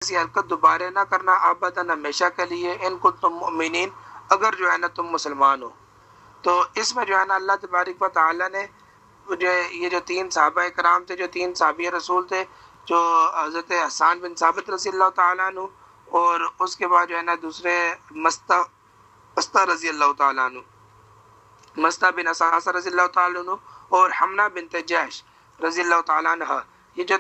ایسی حرکت دوبارہ نہ کرنا ابداً ہمیشہ کے لیے ان کنتم مؤمنین اگر جو ہے نا تم مسلمان ہو۔ تو اس میں جو ہے نا اللہ تبارک و تعالیٰ نے جو یہ جو تین صحابہ کرام تھے، جو تین صحابی رسول تھے، جو حضرت حسان بن ثابت رضی اللہ تعالیٰ عنہ اور اس کے بعد جو ہے نا دوسرے مستہ رضی اللہ تعالیٰ عنہ، مستہ بن اساسہ رضی اللہ تعالیٰ عنہ اور حمنہ بنت جحش رضی اللہ تعالیٰ عنہ، یہ جو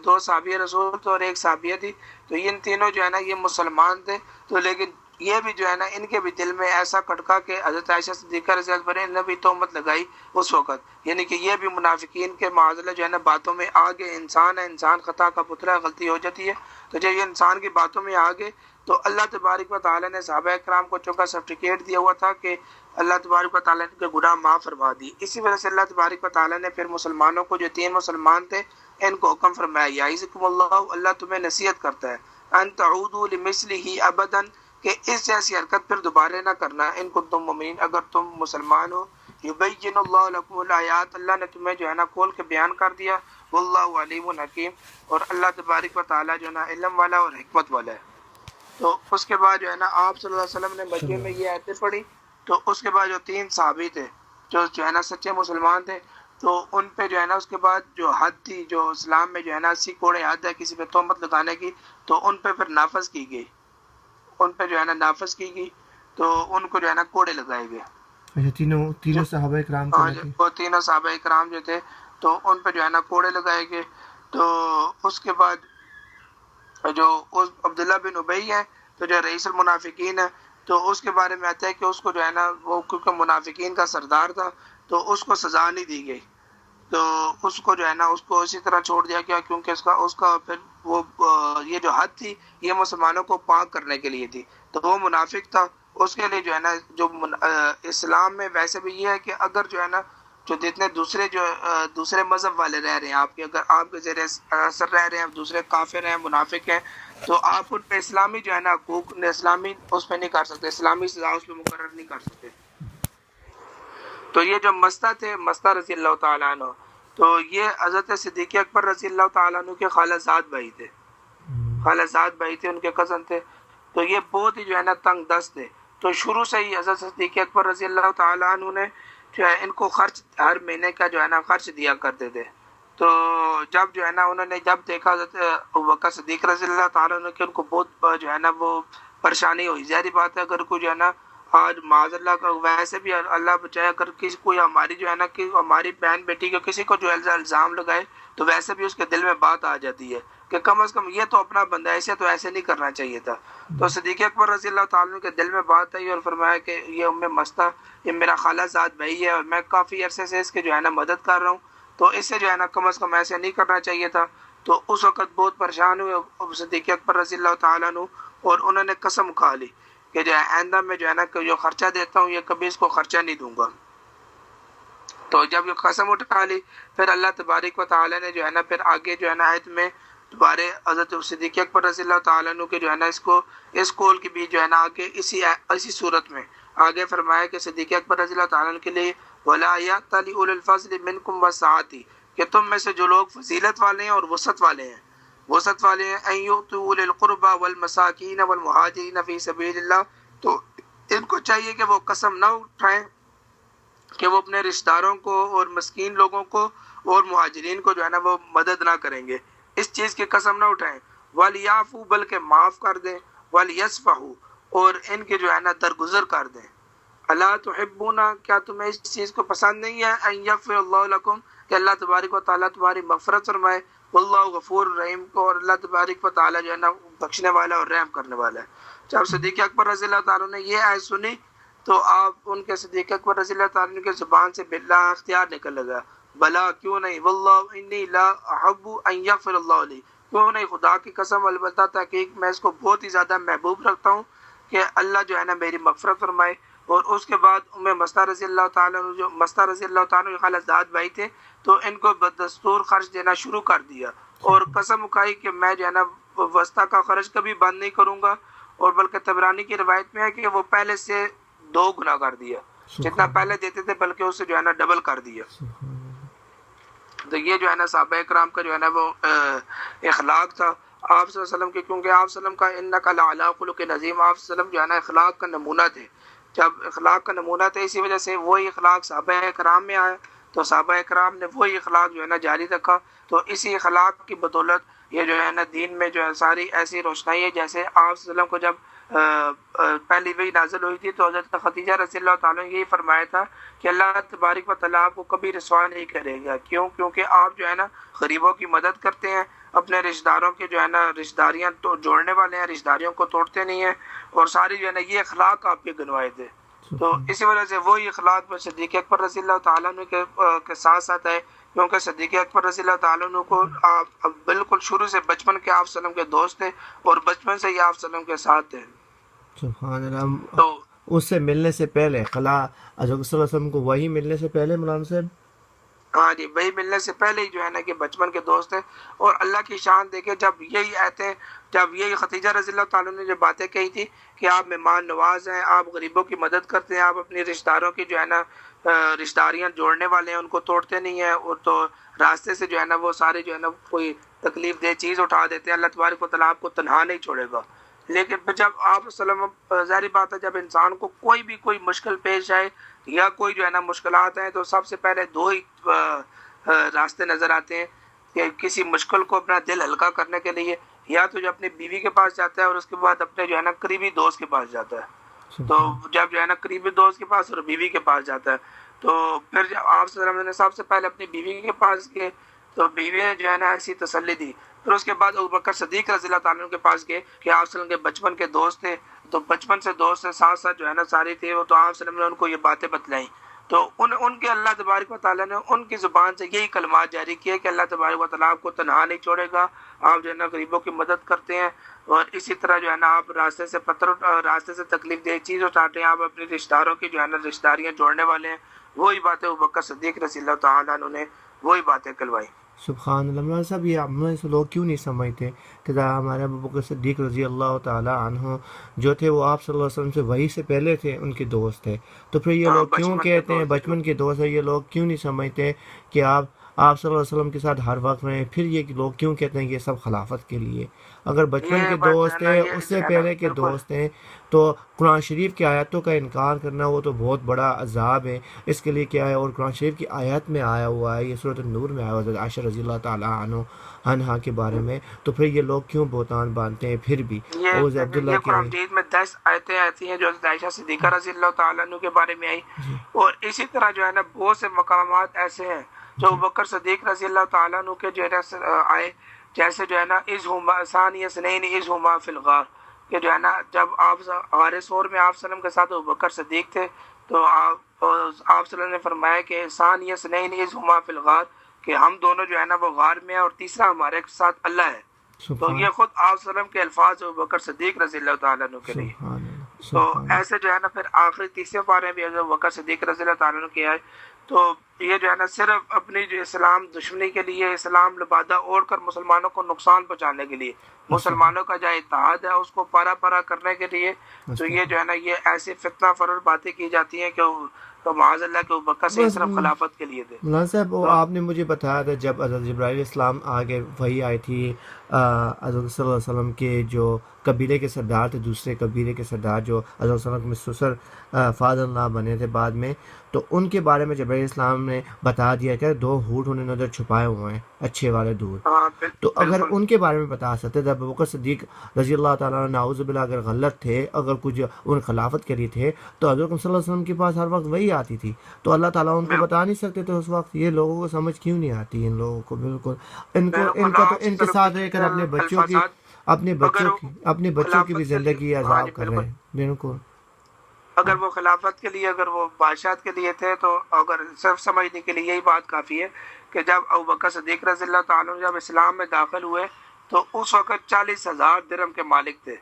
دو صحابی رسول تھے اور ایک صحابیہ تھی، تو ان تینوں جو ہے نا یہ مسلمان تھے، تو لیکن یہ بھی جو ہے نا ان کے بھی دل میں ایسا کھٹکا کہ حضرت عائشہ صدیقہ رضی اللہ عنہا نے بھی تہمت لگائی اس وقت، یعنی کہ یہ بھی منافقین کے معاذ جو ہے نا باتوں میں آگے، انسان ہے، انسان خطا کا پتلا ہے، غلطی ہو جاتی ہے، تو جب یہ انسان کی باتوں میں آگے تو اللہ تبارک و تعالیٰ نے صحابہ کرام کو چونکہ سرٹیفکیٹ دیا ہوا تھا کہ اللہ تبارک و تعالیٰ نے گناہ معاف فرما دی، اسی وجہ سے اللہ تبارک و تعالیٰ نے پھر مسلمانوں کو جو تین مسلمان تھے ان کو حکم فرمایا، یعظکم اللہ، اللہ تمہیں نصیحت کرتا ہے، ان تعودوا لمثلہ ابدا، کہ اس جیسی حرکت پھر دوبارہ نہ کرنا، ان کنتم مؤمنین اگر تم مسلمان ہو، یبین اللہ لکم الآیات، اللہ نے تمہیں جو ہے نا کھول کے بیان کر دیا، واللہ علیم حکیم، اور اللہ تبارک و تعالیٰ جو ہے نا علم والا اور حکمت والا ہے۔ تو اس کے بعد جو ہے نا آپ صلی اللہ علیہ وسلم نے مکے میں یہ آیتیں پڑھی، تو اس کے بعد جو تین صحابی تھے جو ہے نا سچے مسلمان تھے، تو ان پہ جو ہے نا اس کے بعد جو حد تھی، جو اسلام میں جو ہے نا 80 کوڑے حد ہے کسی پہ تہمت لگانے کی، تو ان پہ پھر نافذ کی گئی، ان پہ جو ہے نا نافذ کی گئی، تو ان کو جو ہے نا کوڑے لگائے گئے۔ اچھا، تینوں صحابہ کرام وہ تینوں صحابہ کرام جو تھے تو ان پہ جو ہے نا کوڑے لگائے گئے۔ تو اس کے بعد جو عبداللہ بن ابی ہے تو جو رئیس المنافقین ہے، تو اس کے بارے میں آتا ہے کہ اس کو جو ہے نا وہ کیونکہ منافقین کا سردار تھا تو اس کو سزا نہیں دی گئی، تو اس کو جو ہے نا اس کو اسی طرح چھوڑ دیا گیا، کیونکہ اس کا پھر وہ یہ جو حد تھی یہ مسلمانوں کو پاک کرنے کے لیے تھی، تو وہ منافق تھا، اس کے لیے جو ہے نا جو اسلام میں ویسے بھی یہ ہے کہ اگر جو ہے نا جو جتنے دوسرے مذہب والے رہ رہے ہیں آپ کے، اگر آپ کے زیر اثر رہ رہے ہیں، دوسرے کافر ہیں، منافق ہیں، تو آپ ان پہ اسلامی جو ہے نا حقوق اسلامی اس پہ نہیں کر سکتے، اسلامی سزا اس پہ مقرر نہیں کر سکتے۔ تو یہ جو مستہ تھے، مستہ رضی اللہ تعالیٰ عنہ، تو یہ حضرت صدیق اکبر رضی اللہ تعالیٰ عنہ کے خالہ زاد بھائی تھے، خالہ زاد بھائی تھے، ان کے کزن تھے، تو یہ بہت ہی جو ہے نا تنگ دست تھے، تو شروع سے ہی حضرت صدیق اکبر رضی اللہ تعالیٰ عنہ نے جو ہے ان کو خرچ ہر مہینے کا جو ہے نا خرچ دیا کرتے تھے۔ تو جب جو ہے نا انہوں نے جب دیکھا حضرت ابوبکر صدیق رضی اللہ تعالیٰ عنہ کہ ان کو بہت جو ہے نا وہ پریشانی ہوئی، ظاہری بات ہے اگر کوئی جو ہے نا آج معاذ اللہ کا ویسے بھی اللہ بچائے اگر کسی کوئی ہماری جو ہے نا کہ ہماری بہن بیٹی کو کسی کو جو الزام لگائے تو ویسے بھی اس کے دل میں بات آ جاتی ہے کہ کم از کم یہ تو اپنا بندہ ہے، اسے تو ایسے نہیں کرنا چاہیے تھا۔ تو صدیق اکبر رضی اللہ تعالیٰ عنہ کے دل میں بات آئی اور فرمایا کہ یہ ام مستہ، یہ میرا خالہ زاد بھائی ہے اور میں کافی عرصے سے اس کے جو ہے نا مدد کر رہا ہوں، تو اس سے جو ہے نا کم از کم ایسے نہیں کرنا چاہیے تھا۔ تو اس وقت بہت پریشان ہوئے صدیق اکبر رضی اللہ تعالیٰ عنہ، اور انہوں نے قسم کھا لی کہ جو ہے آئندہ میں جو ہے نا کہ جو خرچہ دیتا ہوں یہ کبھی اس کو خرچہ نہیں دوں گا۔ تو جب یہ قسم اٹھا لی پھر اللہ تبارک و تعالیٰ نے جو ہے نا پھر آگے جو ہے نا آیت میں دوبارہ حضرت صدیق اکبر رضی اللہ تعالیٰ عنہ کے جو ہے نا اس قول کی بھی جو ہے نا آگے اسی صورت میں آگے فرمایا کہ صدیق اکبر رضی اللہ تعالیٰ عنہ کے لیے وَلَا يَأْتَلِ أُولِي الْفَضْلِ مِنْكُمْ وَالسَّعَةِ، کہ تم میں سے جو لوگ فضیلت والے ہیں اور وسعت والے ہیں، أَن يُؤْتُوا أُولِي الْقُرْبَى وَالْمَسَاكِينَ وَالْمُهَاجِرِينَ فِي سَبِيلِ اللَّهِ، تو ان کو چاہیے کہ وہ قسم نہ اٹھائیں کہ وہ اپنے رشتہ داروں کو اور مسکین لوگوں کو اور مہاجرین کو جو ہے نا وہ مدد نہ کریں گے، اس چیز کی قسم نہ اٹھائیں، وَلْيَعْفُوا، بلکہ معاف کر دیں، وَلْيَصْفَحُوا، اور ان کے جو ہے نا درگزر کر دیں۔ الا تحبون، کیا تمہیں اس چیز کو پسند نہیں ہے، ان یغفر اللہ لکم، کہ اللہ تبارک و تعالیٰ تمہاری مغفرت فرمائے، واللہ غفور رحیم، کو اور اللہ تبارک و تعالیٰ جو ہے نا بخشنے والا اور رحم کرنے والا ہے۔ جب صدیق اکبر رضی اللہ تعالیٰ نے یہ آیت سنی تو آپ ان کے صدیق اکبر رضی اللہ تعالیٰ کے زبان سے بلا اختیار نکل لگا، بلا کیوں نہیں، واللہ انی لا احب ان یغفر اللہ لی، کیوں نہیں، خدا کی قسم البتہ تحقیق میں اس کو بہت ہی زیادہ محبوب رکھتا ہوں کہ اللہ جو ہے نا میری مغفرت فرمائے۔ اور اس کے بعد مستہ رضی اللہ تعالیٰ عنہ، جو مستہ رضی اللہ تعالیٰ عنہ خالہ زاد بھائی تھے، تو ان کو بدستور خرچ دینا شروع کر دیا اور قسم اٹھائی کہ میں جو ہے نا وسطی کا خرچ کبھی بند نہیں کروں گا، اور بلکہ طبرانی کی روایت میں ہے کہ وہ پہلے سے 2 گنا کر دیا، جتنا پہلے دیتے تھے بلکہ اسے جو ہے نا ڈبل کر دیا۔ تو یہ جو ہے نا صحابہ کرام کا جو ہے نا وہ اخلاق تھا۔ آپ صلی اللہ علیہ وسلم کے، کیونکہ آپ صلی اللہ علیہ وسلم کا انک لعلی خلق عظیم، آپ صلی اللہ علیہ وسلم جو ہے نا اخلاق کا نمونہ تھے. جب اخلاق کا نمونہ تھے اسی وجہ سے وہی اخلاق صحابہ کرام میں آیا، تو صحابہ کرام نے وہی اخلاق جو ہے نا جاری رکھا. تو اسی اخلاق کی بدولت یہ جو ہے نا دین میں جو ہے ساری ایسی روشنائی ہے. جیسے آپ صلی اللہ علیہ وسلم کو جب پہلی وحی نازل ہوئی تھی تو حضرت خدیجہ رضی اللہ تعالیٰ نے یہی فرمایا تھا کہ اللہ تبارک و تعالیٰ آپ کو کبھی رسوا نہیں کرے گا. کیوں؟ کیونکہ آپ جو ہے نا غریبوں کی مدد کرتے ہیں، اپنے رشتہ داروں کے جو ہے نا رشتہ داریاں تو جوڑنے والے ہیں، رشتہ داریوں کو توڑتے نہیں ہیں، اور ساری جو ہے نا یہ اخلاق آپ کے گنوائے تھے. تو اسی وجہ سے وہی اخلاق پر صدیق اکبر رضی اللہ تعالیٰ عنہ کے ساتھ ساتھ ہے. کیونکہ صدیق اکبر رضی اللہ تعالیٰ عنہ کو آپ بالکل شروع سے بچپن کے آپ صلی اللہ علیہ وسلم کے دوست تھے، اور بچپن سے ہی آپ صلی اللہ علیہ وسلم کے ساتھ تھے. سبحان اللہ. تو اس سے ملنے سے پہلے خلا حضرت صلی اللہ علیہ وسلم کو وہی ملنے سے پہلے مولانا صاحب، ہاں جی، وہی ملنے سے پہلے ہی جو ہے نا کہ بچپن کے دوست ہیں. اور اللہ کی شان دیکھے، جب یہی آیتیں، جب یہی خدیجہ رضی اللہ تعالیٰ نے جو باتیں کہی تھی کہ آپ مہمان نواز ہیں، آپ غریبوں کی مدد کرتے ہیں، آپ اپنے رشتہ داروں کی جو ہے نا رشتہ داریاں جوڑنے والے ہیں، ان کو توڑتے نہیں ہیں، اور تو راستے سے جو ہے نا وہ سارے جو ہے نا کوئی تکلیف دہ چیز اٹھا دیتے ہیں، اللہ تبارک و تعالیٰ آپ کو تنہا نہیں چھوڑے گا. لیکن پھر جب آپ صلی اللہ علیہ وسلم، ظاہری بات ہے جب انسان کو کوئی مشکل پیش آئے یا کوئی جو ہے نا مشکلات ہیں، تو سب سے پہلے دو ہی راستے نظر آتے ہیں کہ کسی مشکل کو اپنا دل ہلکا کرنے کے لیے یا تو جو اپنی بیوی کے پاس جاتا ہے اور اس کے بعد اپنے جو ہے نا قریبی دوست کے پاس جاتا ہے. تو جب جو ہے نا قریبی دوست کے پاس اور بیوی کے پاس جاتا ہے تو پھر جب آپ صلی اللہ علیہ وسلم نے سب سے پہلے اپنی بیوی کے پاس گئے تو بیوی نے جو ہے نا ایسی تسلی دی. پھر اس کے بعد ابوبکر صدیق رضی اللہ تعالیٰ عنہ کے پاس گئے کہ آپ صلی اللہ علیہ وسلم کے بچپن کے دوست تھے، تو بچپن سے دوست سے ساتھ ساتھ جو ہے نا ساری تھے وہ، تو آپ صلی اللہ علیہ وسلم نے ان کو یہ باتیں بتلائیں. تو ان کے اللہ تبارک و تعالیٰ نے ان کی زبان سے یہی کلمات جاری کیے کہ اللہ تبارک و تعالیٰ آپ کو تنہا نہیں چھوڑے گا، آپ جو ہے نا غریبوں کی مدد کرتے ہیں، اور اسی طرح جو ہے نا آپ راستے سے تکلیف دہ چیز اٹھاتے ہیں، آپ اپنے رشتہ داروں کی جو ہے نا رشتہ داریاں جوڑنے والے ہیں. وہی باتیں ابوبکر صدیق رضی اللہ تعالیٰ عنہ نے وہی باتیں کلوائی. سبحان اللہ. مولانا صاحب یہ ہم سے لوگ کیوں نہیں سمجھتے کہ ہمارے ابوبکر صدیق رضی اللہ تعالیٰ عنہ جو تھے وہ آپ صلی اللہ علیہ وسلم سے وہی سے پہلے تھے، ان کے دوست تھے. تو پھر یہ لوگ کیوں کہتے ہیں بچپن کے دوست ہیں؟ یہ لوگ کیوں نہیں سمجھتے کہ آپ صلی اللہ علیہ وسلم کے ساتھ ہر وقت رہیں؟ پھر یہ لوگ کیوں کہتے ہیں کہ یہ سب خلافت کے لیے؟ اگر بچپن کے دوست ہیں، اس سے پہلے کے دوست ہیں، تو قرآن شریف کی آیاتوں کا انکار کرنا وہ تو بہت بڑا عذاب ہے. اس کے لیے کیا ہے؟ اور قرآن شریف کی آیات میں آیا ہوا ہے، یہ سورۃ النور میں آیا ہوا ہے عائشہ رضی اللہ تعالیٰ عنہا کے بارے میں. تو پھر یہ لوگ کیوں بہتان باندھتے ہیں؟ پھر بھی یہ قرآن مجید میں 10 آیتیں آتی ہیں جو حضرت عائشہ صدیقہ رضی اللہ تعالیٰ عنہ کے بارے میں آئی. اور اسی طرح جو ہے نا بہت سے مقامات ایسے ہیں جو ابوبکر صدیق رضی اللہ تعالیٰ عنہ کے جو ہے نا آئے، جیسے جو ہے نا ثانی اثنین اذ ہما فی الغار، کہ جو ہے نا جب آپ غار ثور میں آپ صلی اللہ علیہ وسلم کے ساتھ ابوبکر صدیق تھے، تو آپ صلی اللہ علیہ وسلم نے فرمایا کہ ثانی اثنین اذ ہما فی الغار، کہ ہم دونوں جو ہے نا وہ غار میں ہیں اور تیسرا ہمارے ساتھ اللہ ہے. تو یہ خود آپ صلی اللہ علیہ وسلم کے الفاظ ابوبکر صدیق رضی اللہ تعالیٰ عنہ کے لیے. تو ایسے جو ہے نا پھر آخری تیسرے پارے بھی ابوبکر صدیق رضی اللہ تعالیٰ عنہ کے آئے. تو یہ جو ہے نا صرف اپنی جو اسلام دشمنی کے لیے، اسلام لبادہ اوڑھ کر مسلمانوں کو نقصان پہنچانے کے لیے، مسلمانوں کا جو اتحاد ہے اس کو پارا پارا کرنے کے لیے، تو یہ جو ہے نا یہ ایسی فتنہ فرور باتیں کی جاتی ہیں کہ معاذ اللہ کے ابوبکر سے صرف خلافت کے لیے تھے. مولانا صاحب آپ نے مجھے بتایا تھا جب حضرت جبرائیل اسلام آگے وہی آئی تھی، حضرت صلی اللہ علیہ وسلم کے جو قبیلے کے سردار تھے، دوسرے قبیلے کے سردار جو حضرت صلی اللہ علیہ وسلم میں سسر فاضل اللہ بنے تھے بعد میں، تو ان کے بارے میں جبرائیل اسلام نے بتا دیا کہ 2 ہونٹ انہوں نے ادھر چھپائے ہوئے ہیں، اچھے والے دودھ. تو اگر ان کے بارے میں بتا سکتے تھے ابوبکر صدیق رضی اللہ تعالیٰ عنہ نعوذ باللہ اگر غلط تھے، اگر کچھ ان خلافت کے لیے تھے، تو حضرت صلی اللہ علیہ وسلم کے پاس ہر وقت وہی آتی تھی، تو اللہ تعالیٰ ان کو بتا نہیں سکتے تھے اس وقت؟ یہ لوگوں کو سمجھ کیوں نہیں آتی ان لوگوں کو؟ بالکل ان کے ساتھ رہ کر اپنے بچوں کی بھی زندگی عذاب کر رہے ہیں. بالکل اگر وہ خلافت کے لیے، اگر وہ بادشاہت کے لیے تھے، تو اگر صرف سمجھنے کے لیے یہی بات کافی ہے کہ جب ابوبکر صدیق رضی اللہ تعالیٰ عنہ جب اسلام میں داخل ہوئے تو اس وقت 40,000 درہم کے مالک تھے.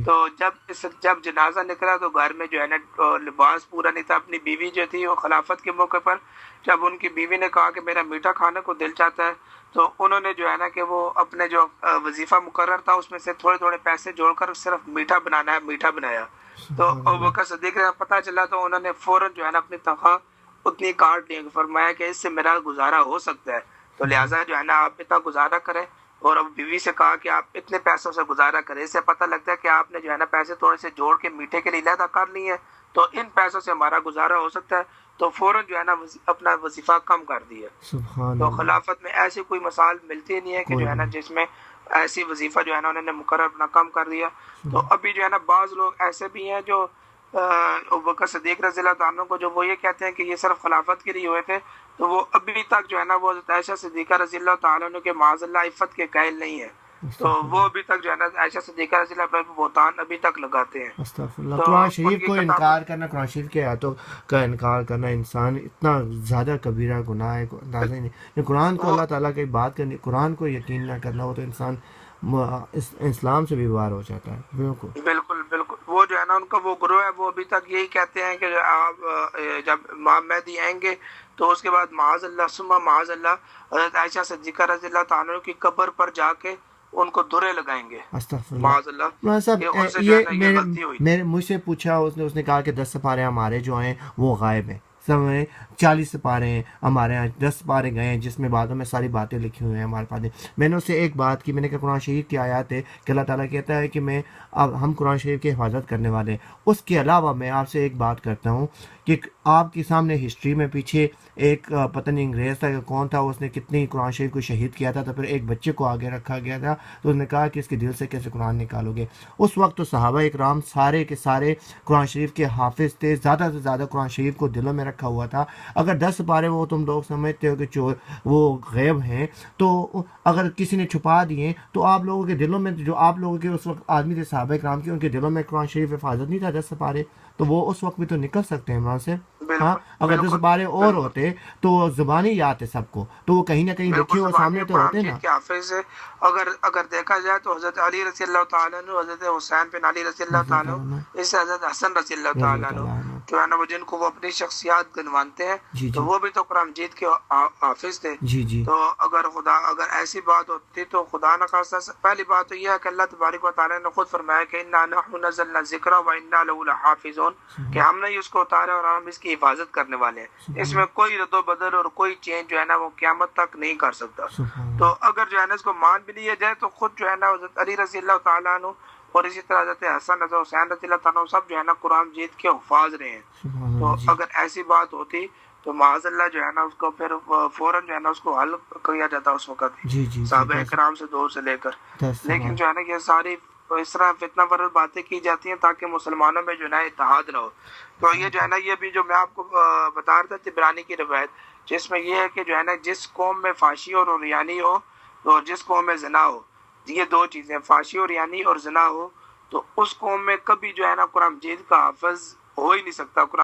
تو جب جنازہ نکلا تو گھر میں جو ہے نا لباس پورا نہیں تھا. اپنی بیوی جو تھی وہ خلافت کے موقع پر جب ان کی بیوی نے کہا کہ میرا میٹھا کھانے کو دل چاہتا ہے، تو انہوں نے جو ہے نا کہ وہ اپنے جو وظیفہ مقرر تھا اس میں سے تھوڑے تھوڑے پیسے جوڑ کر صرف میٹھا بنایا. تو ابوبکر صدیق نے پتہ چلا تو انہوں نے فوراً جو ہے نا اپنی تنخواہ اتنی کاٹ دی، فرمایا کہ اس سے میرا گزارا ہو سکتا ہے، تو لہٰذا جو ہے نا آپ اتنا گزارا کریں اور اب بیوی سے کہا کہ آپ اتنے پیسوں سے گزارا کریں، اس سے پتہ لگتا ہے کہ آپ نے جو ہے نا پیسے تھوڑے سے جوڑ کے میٹھے کے لیے علیحدہ کر لی ہیں، تو ان پیسوں سے ہمارا گزارا ہو سکتا ہے، تو فوراً جو ہے نا اپنا وظیفہ کم کر دیا۔ سبحان تو اللہ، خلافت میں ایسی کوئی مثال ملتی نہیں ہے کہ کوئی جو ہے نا نہیں، جس میں ایسی وظیفہ جو ہے نا انہوں نے مقرر اپنا کم کر دیا۔ تو ابھی جو ہے نا بعض لوگ ایسے بھی ہیں جو ابوبکر صدیق رضی اللہ عنہ کو جو وہ یہ کہتے ہیں کہ یہ صرف خلافت کے لیے ہوئے تھے، تو وہ ابھی تک جو ہے نا وہ حضرت عائشہ صدیقہ رضی اللہ تعالیٰ عنہ کے معاذ اللہ عفت کے قائل نہیں ہے، تو استغفر وہ اللہ، ابھی تک جو ہے نا عائشہ صدیقہ رضی اللہ عنہ پہ بہتان ابھی تک لگاتے ہیں۔ استغفر اللہ۔ تو قرآن ان شریف کی کو کتابوں انکار کرنا، قرآن شریف کے آیاتوں کا انکار کرنا انسان اتنا زیادہ کبیرہ گناہ ہے، کوئی اندازہ ہی نہیں۔ یہ قرآن کو وہ اللہ تعالیٰ کی بات کرنی، قرآن کو یقین نہ کرنا، وہ تو انسان اسلام سے بھی باہر ہو جاتا ہے، بالکل۔ بالکل بالکل، وہ جو ہے نا ان کا وہ گروہ ہے، وہ ابھی تک یہی کہتے ہیں کہ آپ جب امام مہدی آئیں گے تو اس کے بعد معاذ اللہ ثم معاذ اللہ حضرت عائشہ صدیقہ رضی اللہ تعالیٰ عنہ کی قبر پر جا کے ان کو درے لگائیں گے، استغفر معاذ اللہ۔ اللہ، مولانا کہ صاحب ان سے جو ہے یہ نا یہ غلطی ہوئی۔ میرے مجھ سے پوچھا، اس نے کہا کہ 10 سپارے ہمارے جو ہیں وہ غائب ہیں، سب میں 40 سپارے ہیں ہمارے یہاں، 10 سپارے گئے ہیں جس میں بعدوں میں ساری باتیں لکھی ہوئی ہیں ہمارے پاس۔ میں نے اس سے ایک بات کی، میں نے کہا قرآن شریف کی آیات ہے کہ اللہ تعالیٰ کہتا ہے کہ اب ہم قرآن شریف کی حفاظت کرنے والے ہیں۔ اس کے علاوہ میں آپ سے ایک بات کرتا ہوں کہ آپ کے سامنے ہسٹری میں پیچھے ایک پتہ نہیں انگریز تھا کہ کون تھا، اس نے کتنی قرآن شریف کو شہید کیا تھا، تو پھر ایک بچے کو آگے رکھا گیا تھا، تو اس نے کہا کہ اس کے دل سے کیسے قرآن نکالو گے۔ اس وقت تو صحابہ اکرام سارے کے سارے قرآن شریف کے حافظ تھے، زیادہ سے زیادہ قرآن شریف کو دلوں میں رکھا ہوا تھا۔ اگر 10 سپارے وہ تم لوگ سمجھتے ہو کہ وہ غیب ہیں، تو اگر کسی نے چھپا دیے تو آپ لوگوں کے دلوں میں، جو آپ لوگوں کے اس وقت آدمی تھے صحابہ اکرام کے، ان کے دلوں میں قرآن شریف حفاظت نہیں تھا 10 سپارے، تو وہ اس وقت بھی تو نکل سکتے ہیں عمران سے۔ ہاں، بالکل اگر 10 بالکل سپارے اور بالکل ہوتے تو زبانی یاد ہے سب کو، تو وہ کہیں نہ کہیں بالکل لکھے ہوئے زبانی سامنے تو قرآن ہوتے نا۔ مجید کے حافظ ہے۔ اگر دیکھا جائے تو حضرت علی رضی اللہ تعالیٰ عنہ، حضرت حسین بن علی رضی اللہ رضی تعالیٰ اللہ عنہ، عنہ، اس سے حضرت حسن رضی اللہ رضی اللہ تعالیٰ عنہ، تعالیٰ عنہ۔ جو ہے نا وہ جن کو وہ اپنی شخصیات گنوانتے ہیں، جی تو جی وہ بھی تو قرآن مجید کے حافظ تھے۔ جی جی تو اگر ایسی بات ہوتی تو خدا نہ خواستہ، پہلی بات تو یہ ہے کہ اللہ تبارک و تعالیٰ نے خود فرمایا کہ انا نحن نزلنا الذکر و انا له لحافظون، کہ ہم نے اس کو اتارا اور ہم اس کی حفاظت کرنے والے ہیں۔ اس میں کوئی رد و بدل اور کوئی چینج جو ہے نا وہ قیامت تک نہیں کر سکتا۔ سبحان تو اگر جو ہے نا اس کو مان بھی لیا جائے تو خود جو ہے نا حضرت علی رضی اللہ تعالیٰ عنہ اور اسی طرح حضرت حسن حضرت حسین رضی اللہ تعالیٰ عنہ سب جو ہے نا قرآن مجید کے حفاظ رہے ہیں۔ سبحان تو اللہ۔ جی اگر ایسی بات ہوتی تو معاذ اللہ جو ہے نا اس کو پھر فوراً جو ہے نا اس کو حل کیا جاتا اس وقت ہی، جی جی صحابہ جی، اکرام سے دور سے لے کر۔ 10 لیکن سوال۔ جو ہے نا یہ ساری اس طرح فتنہ پرور باتیں کی جاتی ہیں تاکہ مسلمانوں میں جو ہے نا اتحاد نہ ہو۔ تو یہ جو ہے نا یہ بھی جو میں آپ کو بتا رہا تھا طبرانی کی روایت، جس میں یہ ہے کہ جو ہے نا جس قوم میں فحشی اور عریانی ہو اور جس قوم میں زنا ہو، یہ دو چیزیں فحشی اور عریانی اور زنا ہو، تو اس قوم میں کبھی جو ہے نا قرآن مجید کا حافظ ہو ہی نہیں سکتا۔ قرآن